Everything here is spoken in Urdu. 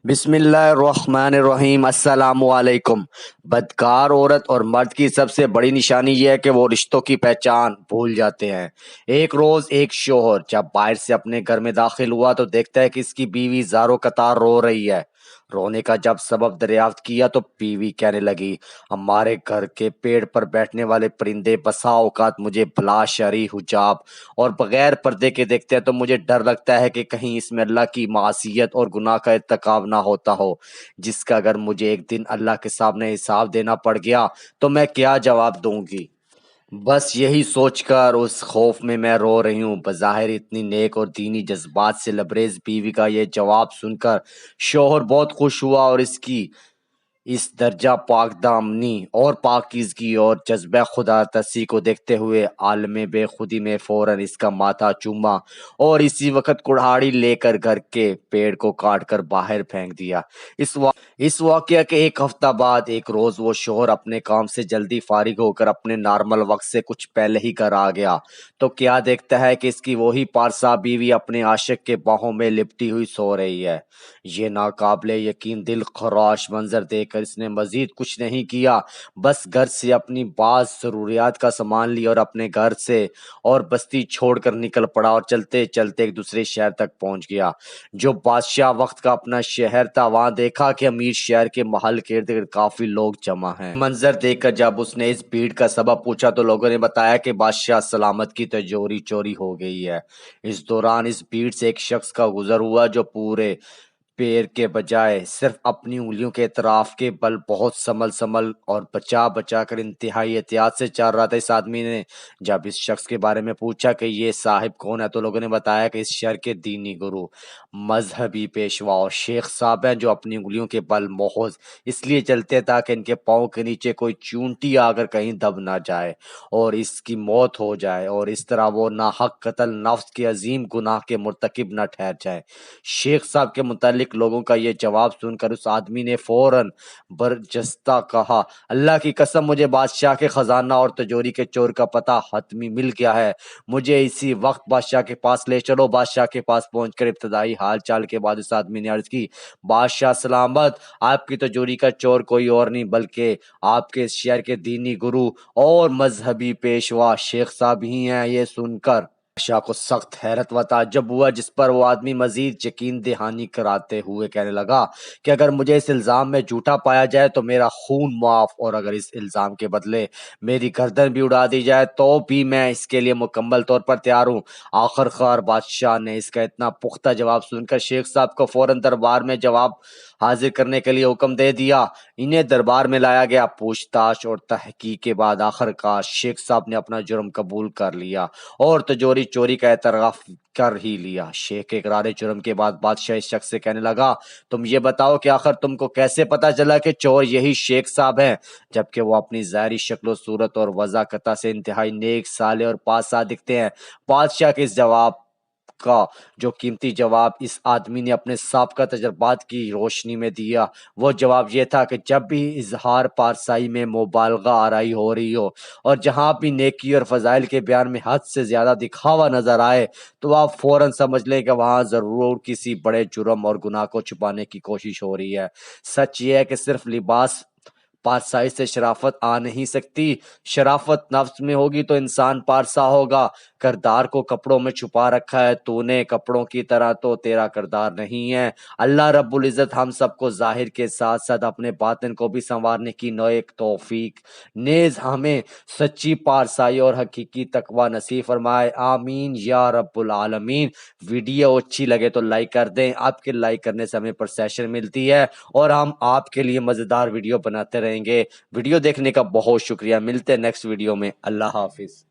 بسم اللہ الرحمن الرحیم۔ السلام علیکم۔ بدکار عورت اور مرد کی سب سے بڑی نشانی یہ ہے کہ وہ رشتوں کی پہچان بھول جاتے ہیں۔ ایک روز ایک شوہر جب باہر سے اپنے گھر میں داخل ہوا تو دیکھتا ہے کہ اس کی بیوی زاروں قطار رو رہی ہے۔ رونے کا جب سبب دریافت کیا تو بیوی کہنے لگی، ہمارے گھر کے پیڑ پر بیٹھنے والے پرندے بسا اوقات مجھے بلا شرعی حجاب اور بغیر پردے کے دیکھتے ہیں تو مجھے ڈر لگتا ہے کہ کہیں اس میں اللہ کی معصیت اور گناہ کا ارتکاب نہ ہوتا ہو، جس کا اگر مجھے ایک دن اللہ کے سامنے حساب دینا پڑ گیا تو میں کیا جواب دوں گی۔ بس یہی سوچ کر اس خوف میں رو رہی ہوں۔ بظاہر اتنی نیک اور دینی جذبات سے لبریز بیوی کا یہ جواب سن کر شوہر بہت خوش ہوا اور اس کی اس درجہ پاک دامنی اور پاکیزگی اور جذبہ خدا ترسی کو دیکھتے ہوئے عالم بے خودی میں فوراً اس کا ماتھا چوما اور اسی وقت کڑھاڑی لے کر گھر کے پیڑ کو کاٹ کر باہر پھینک دیا۔ اس واقعہ کے ایک ہفتہ بعد ایک روز وہ شوہر اپنے کام سے جلدی فارغ ہو کر اپنے نارمل وقت سے کچھ پہلے ہی گھر آ گیا تو کیا دیکھتا ہے کہ اس کی وہی پارسا بیوی اپنے عاشق کے باہوں میں لپٹی ہوئی سو رہی ہے۔ یہ ناقابل یقین دل خراش منظر دیکھ کر اس نے مزید کچھ نہیں کیا، بس گھر سے اپنی بعض ضروریات کا سامان لیا اور اپنے گھر سے اور بستی چھوڑ کر نکل پڑا اور چلتے چلتے ایک دوسرے شہر تک پہنچ گیا جو بادشاہ وقت کا اپنا شہر تھا۔ وہاں دیکھا کہ امیر شہر کے محل کے ارد گرد کافی لوگ جمع ہیں۔ منظر دیکھ کر جب اس نے اس بھیڑ کا سبب پوچھا تو لوگوں نے بتایا کہ بادشاہ سلامت کی تجوری چوری ہو گئی ہے۔ اس دوران اس بھیڑ سے ایک شخص کا گزر ہوا جو پورے پیر کے بجائے صرف اپنی انگلیوں کے اطراف کے بل بہت سنبھل اور بچا بچا کر انتہائی احتیاط سے چل رہا تھا۔ اس آدمی نے جب اس شخص کے بارے میں پوچھا کہ یہ صاحب کون ہے تو لوگوں نے بتایا کہ اس شہر کے دینی گرو، مذہبی پیشوا اور شیخ صاحب ہیں جو اپنی انگلیوں کے بل محض اس لیے چلتے تاکہ ان کے پاؤں کے نیچے کوئی چونٹی آ کر کہیں دب نہ جائے اور اس کی موت ہو جائے اور اس طرح وہ ناحق قتل نفس کے عظیم گناہ کے مرتکب نہ ٹھہر جائے۔ شیخ صاحب کے متعلق لوگوں کا یہ جواب سن کر اس آدمی نے فوراً برجستہ کہا، اللہ کی قسم مجھے بادشاہ کے خزانہ اور تجوری کے چور کا پتہ حتمی مل گیا ہے، مجھے اسی وقت بادشاہ کے پاس لے چلو۔ بادشاہ کے پاس پہنچ کر ابتدائی حال چال کے بعد اس آدمی نے عرض کی، بادشاہ سلامت، آپ کی تجوری کا چور کوئی اور نہیں بلکہ آپ کے اس شہر کے دینی گرو اور مذہبی پیشوا شیخ صاحب ہی ہیں۔ یہ سن کر بادشاہ کو سخت حیرت و تعجب ہوا، جس پر وہ آدمی مزید یقین دہانی کراتے ہوئے کہنے لگا کہ اگر مجھے اس الزام میں جھوٹا پایا جائے تو میرا خون معاف، اور اگر اس الزام کے بدلے میری گردن بھی اڑا دی جائے تو بھی میں اس کے لیے مکمل طور پر تیار ہوں۔ آخر کار بادشاہ نے اس کا اتنا پختہ جواب سن کر شیخ صاحب کو فوراً دربار میں جواب حاضر کرنے کے لیے حکم دے دیا۔ انہیں دربار میں لایا گیا۔ پوچھ تاچھ اور تحقیق کے بعد آخر کار شیخ صاحب نے اپنا جرم قبول کر لیا اور تجوری چوری کا اعتراف کر ہی لیا۔ شیخ کے اقرار جرم کے بعد بادشاہ اس شخص سے کہنے لگا، تم یہ بتاؤ کہ آخر تم کو کیسے پتا چلا کہ چور یہی شیخ صاحب ہیں، جبکہ وہ اپنی ظاہری شکل و صورت اور وضاحت سے انتہائی نیک صالح اور پاسا دکھتے ہیں۔ بادشاہ کے اس جواب کا جو قیمتی جواب اس آدمی نے اپنے سابقہ تجربات کی روشنی میں دیا، وہ جواب یہ تھا کہ جب بھی اظہار پارسائی میں مبالغہ آرائی ہو رہی ہو اور جہاں بھی نیکی اور فضائل کے بیان میں حد سے زیادہ دکھاوا نظر آئے تو آپ فوراً سمجھ لیں کہ وہاں ضرور کسی بڑے جرم اور گناہ کو چھپانے کی کوشش ہو رہی ہے۔ سچ یہ ہے کہ صرف لباس پارسائی سے شرافت آ نہیں سکتی، شرافت نفس میں ہوگی تو انسان پارسا ہوگا۔ کردار کو کپڑوں میں چھپا رکھا ہے تو نے، کپڑوں کی طرح تو تیرا کردار نہیں ہے۔ اللہ رب العزت ہم سب کو ظاہر کے ساتھ ساتھ اپنے باطن کو بھی سنوارنے کی نوعیت توفیق نیز ہمیں سچی پارسائی اور حقیقی تقوی نصیب فرمائے، آمین یا رب العالمین۔ ویڈیو اچھی لگے تو لائک کر دیں، آپ کے لائک کرنے سے ہمیں پرسیشن ملتی ہے اور ہم آپ کے لیے مزیدار ویڈیو بناتے رہیں گے۔ ویڈیو دیکھنے کا بہت شکریہ، ملتے ہیں نیکسٹ ویڈیو میں، اللہ حافظ۔